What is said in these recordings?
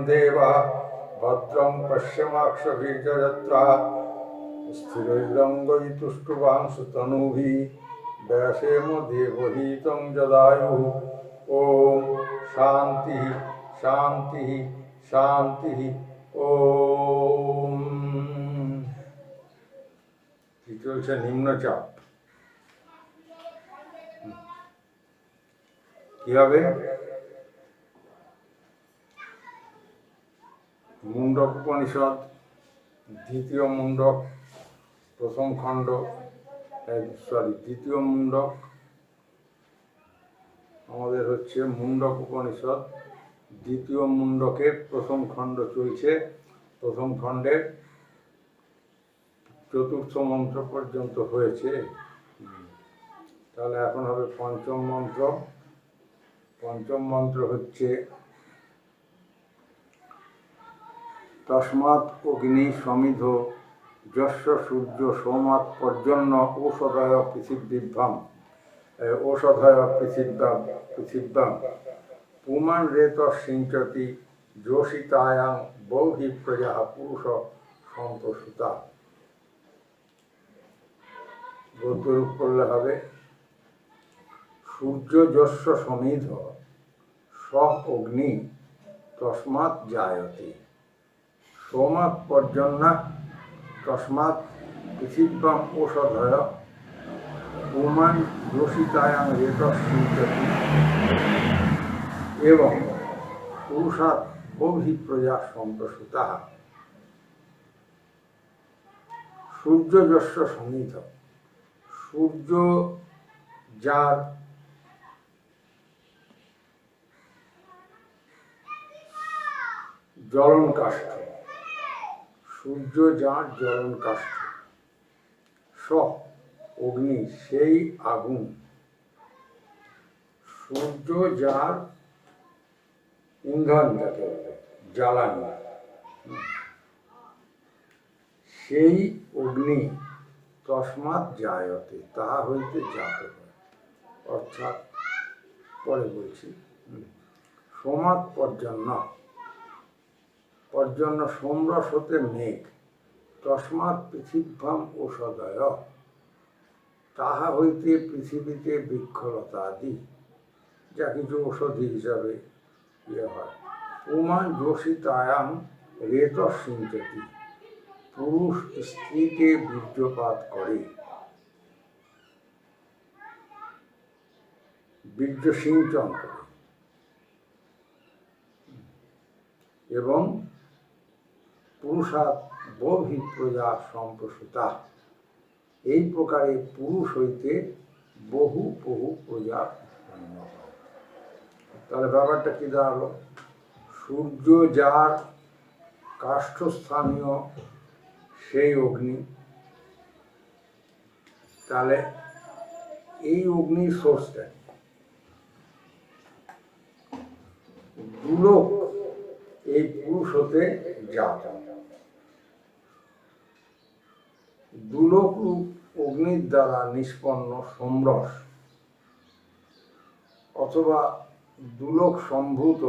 देवा भद्रं पश्यमाक्षभिर्यजत्रा स्थिरैरङ्गैतुष्टुवांसुतनूभिः व्यासेम देवहितं जदायुः। ओम शांति शांति शांति। ओम কি চলছে? নিম্নচাপ। কি হবে? মুন্ডক উপনিষদ দ্বিতীয় মুন্ডক প্রথম খণ্ড, দ্বিতীয় মুন্ডক আমাদের হচ্ছে মুন্ডক উপনিষদ দ্বিতীয় মুন্ডকের প্রথম খণ্ড চলছে। প্রথম খণ্ডের চতুর্থ মন্ত্র পর্যন্ত হয়েছে। তাহলে এখন হবে পঞ্চম মন্ত্র। পঞ্চম মন্ত্র হচ্ছে তস্মাৎ অগ্নি সমিধ যস্য সূর্য সোমাৎ পর্জন্য ঔষধয় পৃথিবীভ্যাম ঔষধয় পৃথিব্যাম পুমান রেত সিঞ্চতি যোষিতায়াং বৌহি প্রজা পুরুষ সন্তোষিতা। গদ্যরূপ করলে হবে সূর্য যস্য সমিধ স অগ্নি তস্মাৎ জায়তে সোমাৎ পর্জন্যা তস্মাৎ পৃথিব্যাম ঔষধয় পুমান যোষিতায়াং রেত সিঞ্চতি এবং পুরুষাৎ বৌহি প্রজা সন্তোষিতা। সূর্য যস্য সমিধ, সূর্য যার জ্বলন কাষ্ঠ, সূর্য যার জ্বলন কাষ্ঠ, স অগ্নি সেই আগুন, সূর্য যার ইন্ধন যাকে বলে জ্বালানি, সেই অগ্নি তস্মাৎ জায়তে তাহা হইতে জাত হয়। অর্থাৎ পরে বলছি সোমাৎ পর্জন্য, পর্জন্য সোমরস হতে মেঘ, তস্মাৎ পৃথিবীভ্যাম ঔষধয় তাহা হইতে পৃথিবীতে বৃক্ষলতা আদি যা কিছু ঔষধি হিসাবে ইয়ে হয়। পুমান যোষিতায়াং রেত সিঞ্চতি, পুরুষ স্ত্রীকে বীর্যপাত করে, বীর্য সিঞ্চন করে এবং পুরুষাৎ বৌহি প্রজা সম্প্রসূতা, এই প্রকারে পুরুষ হইতে বহু বহু প্রজা উৎপন্ন হয়। তাহলে ব্যাপারটা কি দাঁড়ালো? সূর্য যার কাষ্ঠস্থানীয় সেই অগ্নি, তাহলে এই অগ্নির সোর্সটা দুলোক এই পুরুষ হতে জাত। দুলোক রূপ অগ্নির দ্বারা নিষ্পন্ন সোমরস অথবা দুলোক সম্ভূত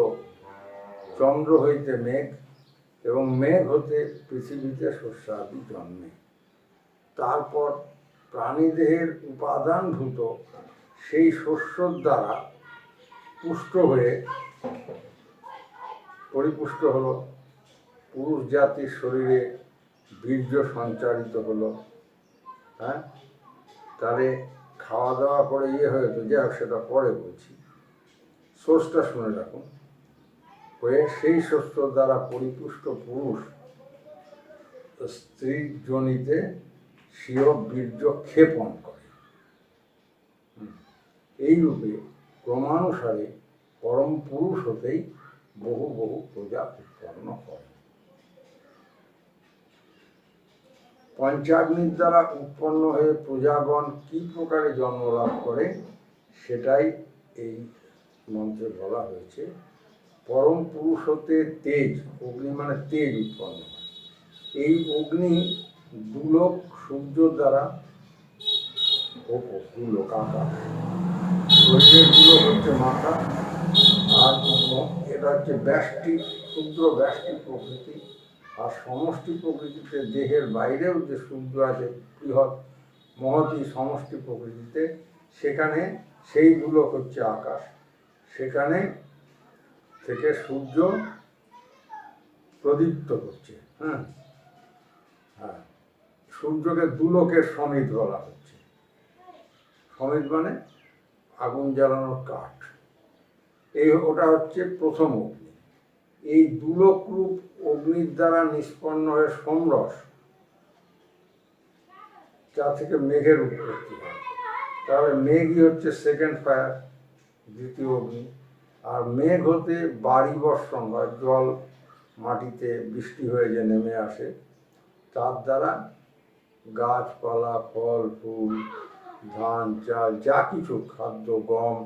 চন্দ্র হইতে মেঘ এবং মেঘ হতে পৃথিবীতে শস্যাদি জন্মে। তারপর প্রাণীদেহের উপাদানভূত সেই শস্যর দ্বারা পুষ্ট হয়ে পরিপুষ্ট হলো, পুরুষ জাতির শরীরে বীর্য সঞ্চারিত হলো। হ্যাঁ, তাহলে খাওয়া দাওয়া করে হয়তো যাই হোক, সেটা পরে বলছি, সোর্সটা শুনে রাখুন। হয়ে সেই শস্য দ্বারা পরিপুষ্ট পুরুষ স্ত্রীর যোনিতে স্বীয় বীর্য ক্ষেপণ করে। এইরূপে ক্রমানুসারে পরম পুরুষ হতেই বহু বহু প্রজা উৎপন্ন করে। পঞ্চাগ্নির দ্বারা উৎপন্ন হয়ে প্রজাগণ কি প্রকারে জন্মলাভ করে সেটাই এই মন্ত্রে বলা হয়েছে। পরম পুরুষ হতে তেজ, অগ্নি মানে তেজ উৎপন্ন হয়। এই অগ্নি দুলোক সূর্য দ্বারা দুলোক আকাশ, শরীরের দুলোক হচ্ছে মাথা, আর এটা হচ্ছে ব্যষ্টি ক্ষুদ্র ব্যষ্টি প্রকৃতি, আর সমষ্টি প্রকৃতিতে দেহের বাইরেও যে সূর্য আছে বৃহৎ মহতী সমষ্টি প্রকৃতিতে, সেখানে সেই গোলক হচ্ছে আকাশ। সেখানে থেকে সূর্য প্রদীপ্ত করছে। হ্যাঁ, সূর্যকে দুলোকের সমিত বলা হচ্ছে। সমিত মানে আগুন জ্বালানোর কাঠ। ওটা হচ্ছে প্রথম অগ্নি। এই দুলোক রূপ অগ্নির দ্বারা নিষ্পন্ন হয়ে সোমরস, যা থেকে মেঘের উৎপত্তি হয়। তাহলে মেঘই হচ্ছে সেকেন্ড ফায়ার, দ্বিতীয় অগ্নি। আর মেঘ হতে বাড়ি বর্ষণ হয়, জল মাটিতে বৃষ্টি হয়ে যে নেমে আসে, তার দ্বারা গাছপালা, ফল ফুল, ধান চাল, যা কিছু খাদ্য, গম,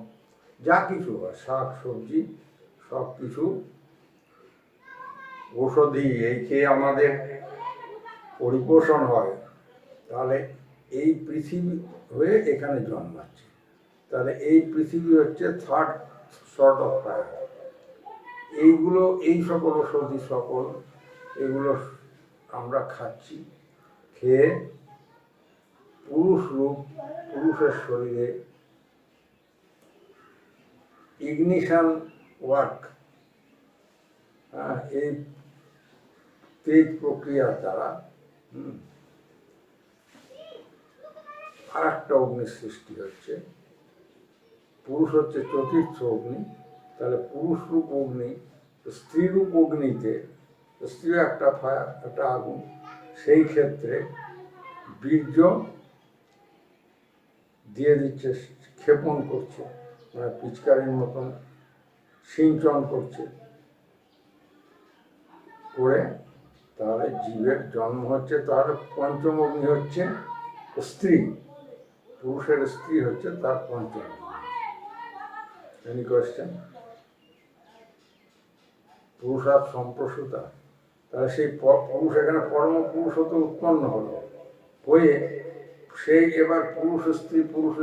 যা কিছু হয়, শাক সবজি, সব কিছু ঔষধি এই খেয়ে আমাদের পরিপোষণ হয়। তাহলে এই পৃথিবী হয়ে এখানে জন্মাচ্ছে। তাহলে এই পৃথিবী হচ্ছে থার্ড সর্ট অফ ফায়ার। এইগুলো, এই সকল ঔষধি সকল এগুলো আমরা খাচ্ছি। খেয়ে পুরুষ রূপ, পুরুষের শরীরে ইগনিশন ওয়ার্ক, এই তেজ প্রক্রিয়ার দ্বারা আর একটা অগ্নির সৃষ্টি হচ্ছে। পুরুষ হচ্ছে চতুর্থ অগ্নি। তাহলে পুরুষ রূপ অগ্নি, স্ত্রীরূপ অগ্নিতে, স্ত্রী একটা ফায়ার, একটা আগুন, সেই ক্ষেত্রে বীর্য দিয়ে দিচ্ছে, ক্ষেপণ করছে, মানে পিচকারির মতন সিঞ্চন করছে করে, তাহলে জীবের জন্ম হচ্ছে। তাহলে পঞ্চম অগ্নি হচ্ছে স্ত্রী, পুরুষের স্ত্রী হচ্ছে তার পঞ্চম। Any question? পুরুষার সম্প্রসূতা। তাহলে সেই পুরুষ এখানে পরম পুরুষ হতে উৎপন্ন হলো, হয়ে সেই এবার পুরুষ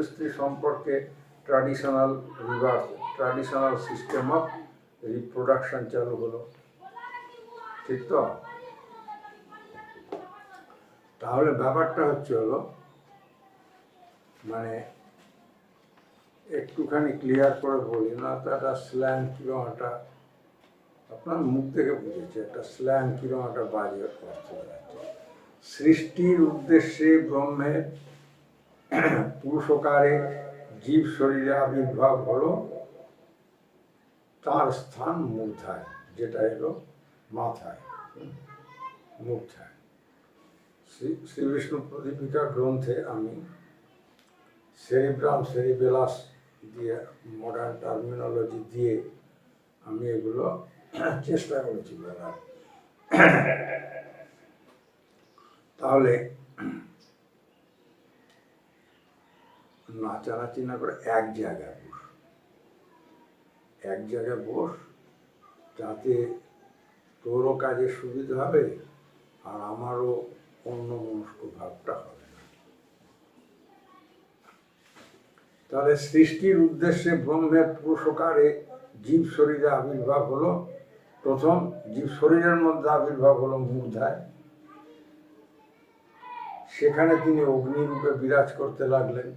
স্ত্রী সম্পর্কে ট্র্যাডিশনাল সিস্টেম অফ রিপ্রোডাকশন চালু হলো। ঠিক তো? তাহলে ব্যাপারটা হচ্ছে হলো, মানে একটুখানি ক্লিয়ার করে বলি, না তো একটা স্ল্যাং কিরম একটা আপনার মুখ থেকে বুঝেছে, একটা স্ল্যাং কিরম একটা বাজে অর্থ যাচ্ছে। সৃষ্টির উদ্দেশ্যে ব্রহ্মের পুরুষকারে জীব শরীরে আবির্ভাব হলো, তার স্থান মূর্ধায়, যেটা এলো মাথায়, মূর্ধায়। শ্রী বিষ্ণু প্রদীপিকা গ্রন্থে আমি সেরিব্রাম সেরিবেলাস দিয়ে, মডার্ন টার্মিনোলজি দিয়ে আমি এগুলো চেষ্টা করেছি বলার। তাহলে নাচানাচি না করে এক জায়গায় বস, যাতে তোরও কাজে সুবিধা হবে আর আমারও অন্যমনস্ক ভাবটা হবে না। তাহলে সৃষ্টির উদ্দেশ্যে ব্রহ্মের পুরুষকারে জীব শরীরে আবির্ভাব হলো। প্রথম জীব শরীরের মধ্যে আবির্ভাব হলো মূর্ধায়। সেখানে তিনি অগ্নিরূপে বিরাজ করতে লাগলেন।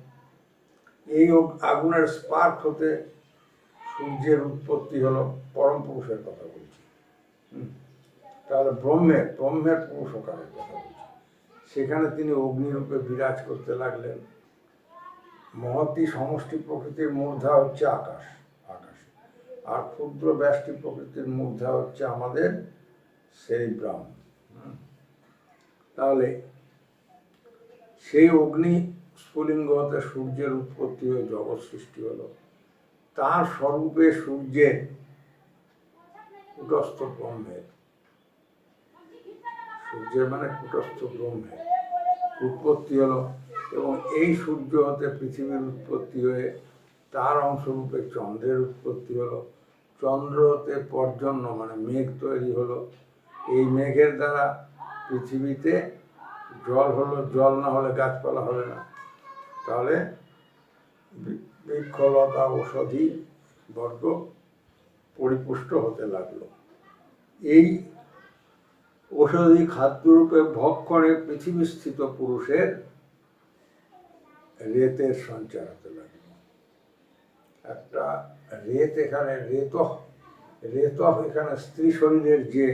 এই আগুনের স্পার্ক হতে সূর্যের উৎপত্তি হলো, পরম পুরুষের কথা বলছি। তাহলে ব্রহ্মের পুরুষকারের কথা বলছি। সেখানে তিনি অগ্নিরূপে বিরাজ করতে লাগলেন। মহতী সমষ্টি প্রকৃতির মূর্ধা হচ্ছে আকাশ, আর ক্ষুদ্র ব্যষ্টি প্রকৃতির মূর্ধা হচ্ছে আমাদের সেরিব্রাম। তাহলে সেই অগ্নি স্ফুলিঙ্গ হতে সূর্যের উৎপত্তি হয়ে জগৎ সৃষ্টি হলো। তার স্বরূপে সূর্যের কুটস্থ ব্রহ্মের, সূর্যের মানে কুটস্থ ব্রহ্মের উৎপত্তি হলো, এবং এই সূর্য হতে পৃথিবীর উৎপত্তি হয়ে তার অংশরূপে চন্দ্রের উৎপত্তি হলো। চন্দ্র হতে পর্জন্য মানে মেঘ তৈরি হলো। এই মেঘের দ্বারা পৃথিবীতে জল হলো, জল না হলে গাছপালা হবে না। তাহলে বৃক্ষলতা ঔষধি বর্গ পরিপুষ্ট হতে লাগলো। এই ঔষধি খাদ্যরূপে ভক্ষণে পৃথিবীস্থিত পুরুষের রেতের সঞ্চার হতে লাগল। একটা রেত এখানে রেত এখানে স্ত্রী শরীরের যে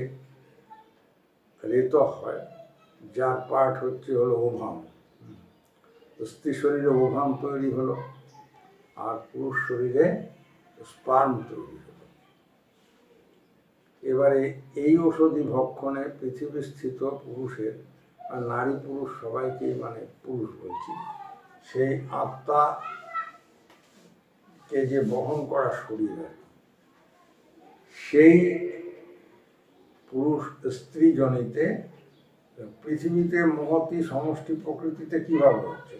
রেত হয়, যার পার্ট হলো ওভাম। স্ত্রী শরীরে ওভাম তৈরি হলো, আর পুরুষ শরীরে স্পার্ম তৈরি হলো। এবারে এই ঔষধি ভক্ষণে পৃথিবীস্থিত পুরুষের, আর নারী পুরুষ সবাইকেই মানে পুরুষ বলছি, সেই আত্মাকে যে বহন করা শরীর, সেই পুরুষ স্ত্রী জনিতে পৃথিবীতে মহতি সমষ্টি প্রকৃতিতে কিভাবে হচ্ছে?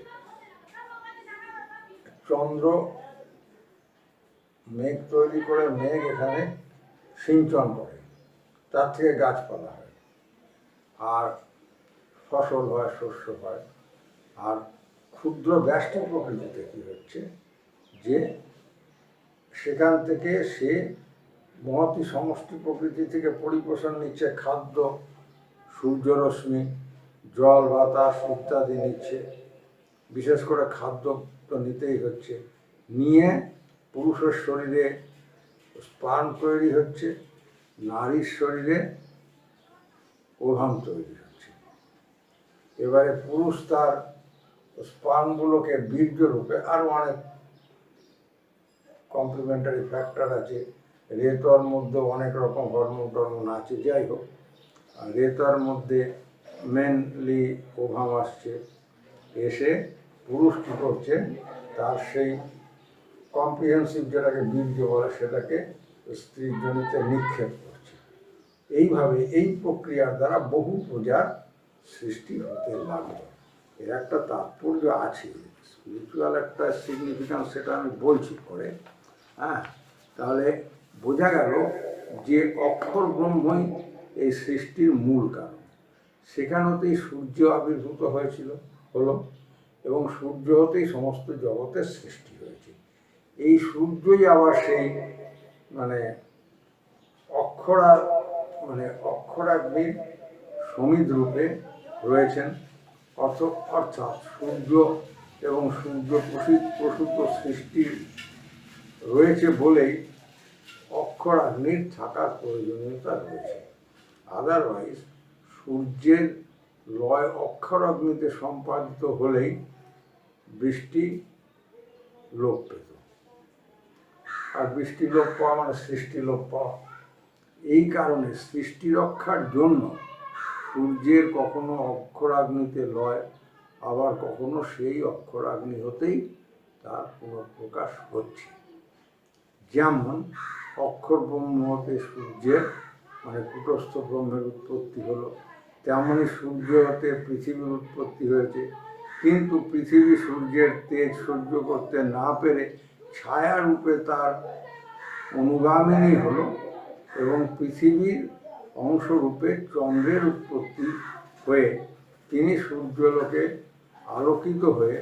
চন্দ্র মেঘ তৈরি করে, মেঘ এখানে সিঞ্চন করে, তার থেকে গাছপালা হয়, আর ফসল হয়, শস্য হয়। আর ক্ষুদ্র ব্যষ্টি প্রকৃতিতে কি হচ্ছে, যে সেখান থেকে সে মহতি সমষ্টি প্রকৃতি থেকে পরিপোষণ নিচ্ছে, খাদ্য, সূর্যরশ্মি, জল, বাতাস ইত্যাদি নিচ্ছে। বিশেষ করে খাদ্য তো নিতেই হচ্ছে। নিয়ে পুরুষের শরীরে স্পার্ম তৈরি হচ্ছে, নারীর শরীরে ওভাম তৈরি হচ্ছে। এবারে পুরুষ তার স্পার্মগুলোকে বীর্য রূপে, আরও অনেক কমপ্লিমেন্টারি ফ্যাক্টর আছে, রেতর মধ্যে অনেক রকম হরমোন আছে, যাই হোক, রেতর মধ্যে মেনলি ওভাম আসছে। এসে পুরুষ কী করছে, তার সেই কম্প্রিহেন্সিভ যেটাকে বীর্য বলে, সেটাকে স্ত্রীর জনিতে নিক্ষেপ করছে। এইভাবে এই প্রক্রিয়ার দ্বারা বহু প্রজার সৃষ্টি হতে লাগলো। এর একটা তাৎপর্য আছে, স্পিরিচুয়াল একটা সিগনিফিক্যান্স, সেটা আমি বলছি পরে। তাহলে বোঝা গেল যে অক্ষর ব্রহ্মই এই সৃষ্টির মূল কারণ। সেখান হতেই সূর্য আবির্ভূত হলো, এবং সূর্য হতেই সমস্ত জগতের সৃষ্টি হয়েছে। এই সূর্যই আবার সেই অক্ষরাগ্নির সমিদ রূপে রয়েছেন। অর্থাৎ সূর্য এবং সূর্য প্রসূত সৃষ্টি রয়েছে বলেই অক্ষরাগ্নির থাকার প্রয়োজনীয়তা রয়েছে। আদারওয়াইজ সূর্যের লয় অক্ষরাগ্নিতে সম্পাদিত হলেই বৃষ্টি লোপ পেত, আর বৃষ্টি লোপ পাওয়া মানে সৃষ্টি লোপ পাওয়া। এই কারণে সৃষ্টি রক্ষার জন্য সূর্যের কখনো অক্ষরাগ্নিতে লয়, আবার কখনো সেই অক্ষরাগ্নি হতেই তার পুনঃপ্রকাশ হচ্ছে। যেমন অক্ষর ব্রহ্ম হতে সূর্যের কূটস্থ ব্রহ্মের উৎপত্তি হলো, তেমনই সূর্য হতে পৃথিবীর উৎপত্তি হয়েছে। কিন্তু পৃথিবী সূর্যের তেজ সহ্য করতে না পেরে ছায়া রূপে তার অনুগামিনী হলো, এবং পৃথিবীর অংশরূপে চন্দ্রের উৎপত্তি হয়ে তিনি সূর্যলোকে আলোকিত হয়ে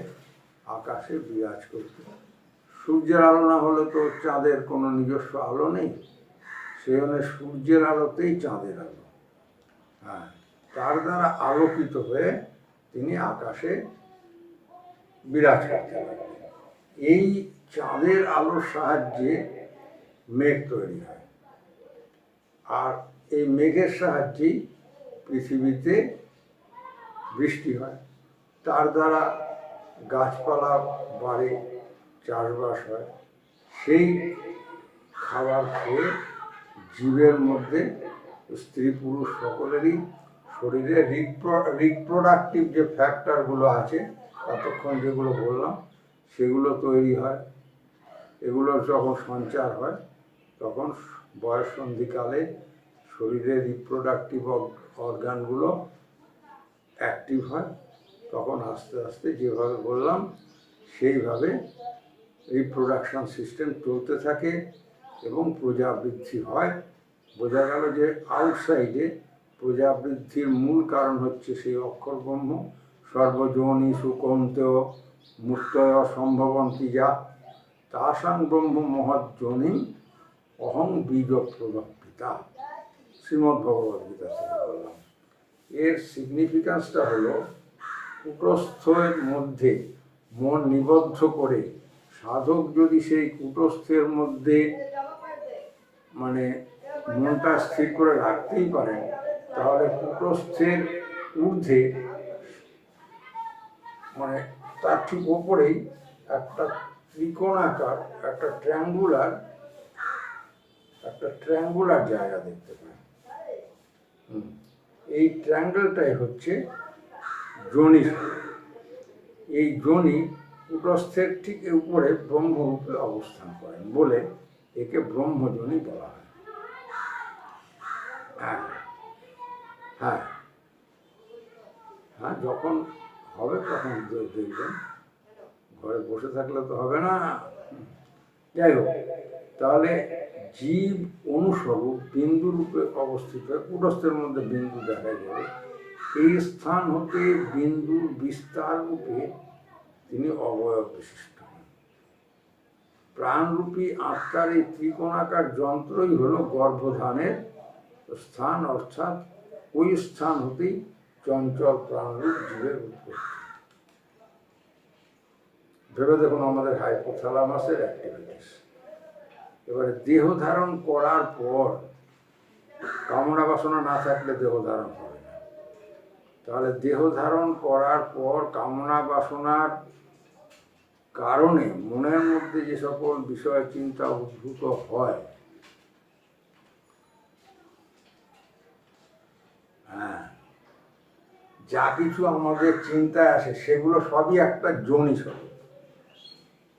আকাশে বিরাজ করতেন। সূর্যের আলো না হলে তো চাঁদের কোনো নিজস্ব আলো নেই, সেই জন্য সূর্যের আলোতেই চাঁদের আলো। তার দ্বারা আলোকিত হয়ে তিনি আকাশে বিরাজ করতে লাগলেন। এই চাঁদের আলোর সাহায্যে মেঘ তৈরি হয়, আর এই মেঘের সাহায্যেই পৃথিবীতে বৃষ্টি হয়। তার দ্বারা গাছপালা বাড়ে, চাষবাস হয়। সেই খাবার খেয়ে জীবের মধ্যে স্ত্রী পুরুষ সকলেরই শরীরে রিপ্রোডাক্টিভ যে ফ্যাক্টরগুলো আছে, এতক্ষণ যেগুলো বললাম, সেগুলো তৈরি হয়। এগুলোর যখন সঞ্চার হয়, তখন বয়ঃসন্ধিকালে শরীরের রিপ্রোডাক্টিভ অর্গানগুলো অ্যাক্টিভ হয়। তখন আস্তে আস্তে যেভাবে বললাম সেইভাবে রিপ্রোডাকশন সিস্টেম চলতে থাকে এবং প্রজা বৃদ্ধি হয়। বোঝা গেল যে আউটসাইডে প্রজা বৃদ্ধির মূল কারণ হচ্ছে সেই অক্ষর ব্রহ্ম। সর্বযোনি সুকৌন্তেয় মুক্তয় সম্ভবন্তি যা তাসাং ব্রহ্ম মহৎ যোনি অহং বীজ প্রদপিতা। শ্রীমদ্ ভগবদ্গীতা থেকে বললাম। এর সিগনিফিক্যান্সটা হলো কূটস্থের মধ্যে মন নিবদ্ধ করে সাধক যদি সেই কূটস্থের মধ্যে মানে মনটা স্থির করে রাখতেই পারেন, তাহলে কূটস্থের ঊর্ধ্বে মানে তার ঠিক ওপরেই একটা ত্রিকোণাকার একটা ট্রায়াঙ্গুলার জায়গা দেখতে পাই। এই ট্রায়াঙ্গেলটাই হচ্ছে যোনি। এই যোনি কূটস্থের ঠিক উপরে ব্রহ্মরূপে অবস্থান করেন বলে একে ব্রহ্মযোনি বলা হয়। হ্যাঁ হ্যাঁ হ্যাঁ, যখন হবে তখন দেখবেন, ঘরে বসে থাকলে তো হবে না। যাই হোক, তাহলে জীব অনুস্বরূপ বিন্দু রূপে অবস্থিত, কূটস্থের মধ্যে বিন্দু দেখা যাবে। এই স্থান হতে বিন্দুর বিস্তার রূপে তিনি অবয়ব বিশিষ্ট। প্রাণরূপী আত্মার এই ত্রিকোণাকার যন্ত্রই হলো গর্ভধানের স্থান, অর্থাৎ ওই স্থান হতেই চঞ্চল প্রাণরূপ জীবের উৎপত্তি। ভেবে দেখুন আমাদের হাইপোথ্যালামাসের অ্যাক্টিভিটিস। এবারে দেহ ধারণ করার পর কামনা বাসনা না থাকলে দেহ ধারণ হবে না। তাহলে দেহ ধারণ করার পর কামনা বাসনার কারণে মনের মধ্যে যে সকল বিষয় চিন্তা উদ্ভূত হয়, হ্যাঁ, যা কিছু আমাদের চিন্তায় আসে সেগুলো সবই একটা যোনি স্বরূপ।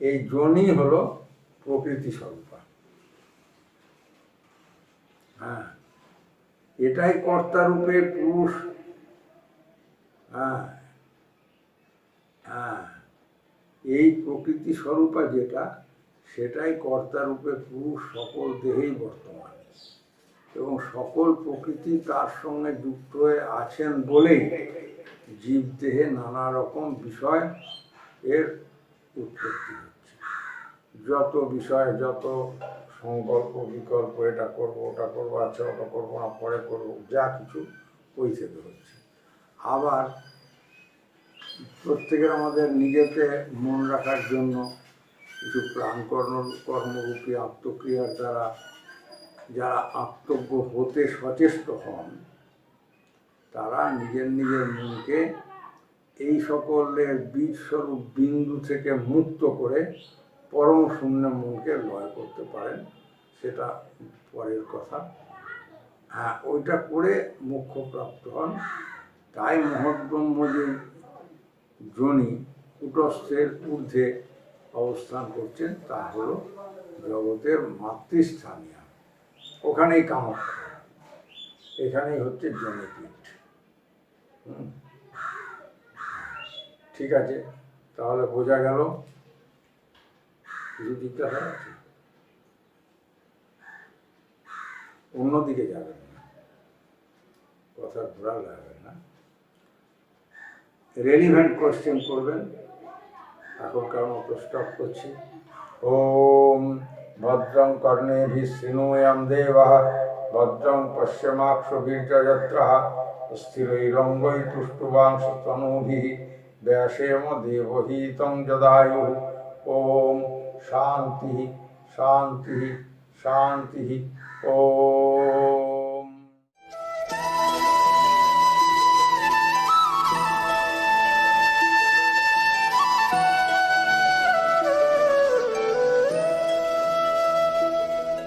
এই যোনি হলো প্রকৃতি স্বরূপা। হ্যাঁ, এটাই কর্তারূপে পুরুষ। হ্যাঁ হ্যাঁ, এই প্রকৃতি স্বরূপা যেটা, সেটাই কর্তারূপে পুরুষ সকল দেহেই বর্তমান, এবং সকল প্রকৃতি তার সঙ্গে যুক্ত হয়ে আছেন বলেই জীব দেহে নানা রকম বিষয় এর উৎপত্তি হচ্ছে। যত বিষয়, যত সংকল্প বিকল্প, এটা করবো ওটা করবো, আচ্ছা ওটা করবো না পরে করবো, যা কিছু ওই থেকে হচ্ছে। আবার প্রত্যেকের আমাদের নিজেকে মন রাখার জন্য কিছু কর্মরূপী আত্মক্রিয়ার দ্বারা যারা আত্মজ্ঞ হতে সচেষ্ট হন, তারা নিজের নিজের মনকে এই সকলের বীজস্বরূপ বিন্দু থেকে মুক্ত করে পরম শূন্য মনকে লয় করতে পারেন। সেটা পরের কথা। হ্যাঁ, ওইটা করে মোক্ষ প্রাপ্ত হন। তাই মহৎব্রহ্ম যে যোনি কূটস্থের ঊর্ধ্বে অবস্থান করছেন, তা হল জগতের মাতৃস্থানীয়। ওখানেই কামাখ্যা, এখানেই হচ্ছে যোনিপীঠ। ঠিক আছে, তাহলে বোঝা গেল। কিছু জিজ্ঞাসা আছে? অন্যদিকে যাবেন না, কথা ঘোরা লাগবে না, রেলিভেন্ট কোয়েশ্চেন করবেন। এখনকার মতো স্টপ করছি। ওম ভদ্রং কর্ণেভিঃ শৃণুয়াম দেবাঃ, ভদ্রং পশ্যমাক্ষভির্যজত্রঃ, স্থিরৈরঙ্গৈতুষ্টুবাংশতনূভিः, ব্যাসেম দেবহিतं যদাयुः। ওম শান্তি শান্তি শান্তি। ওম।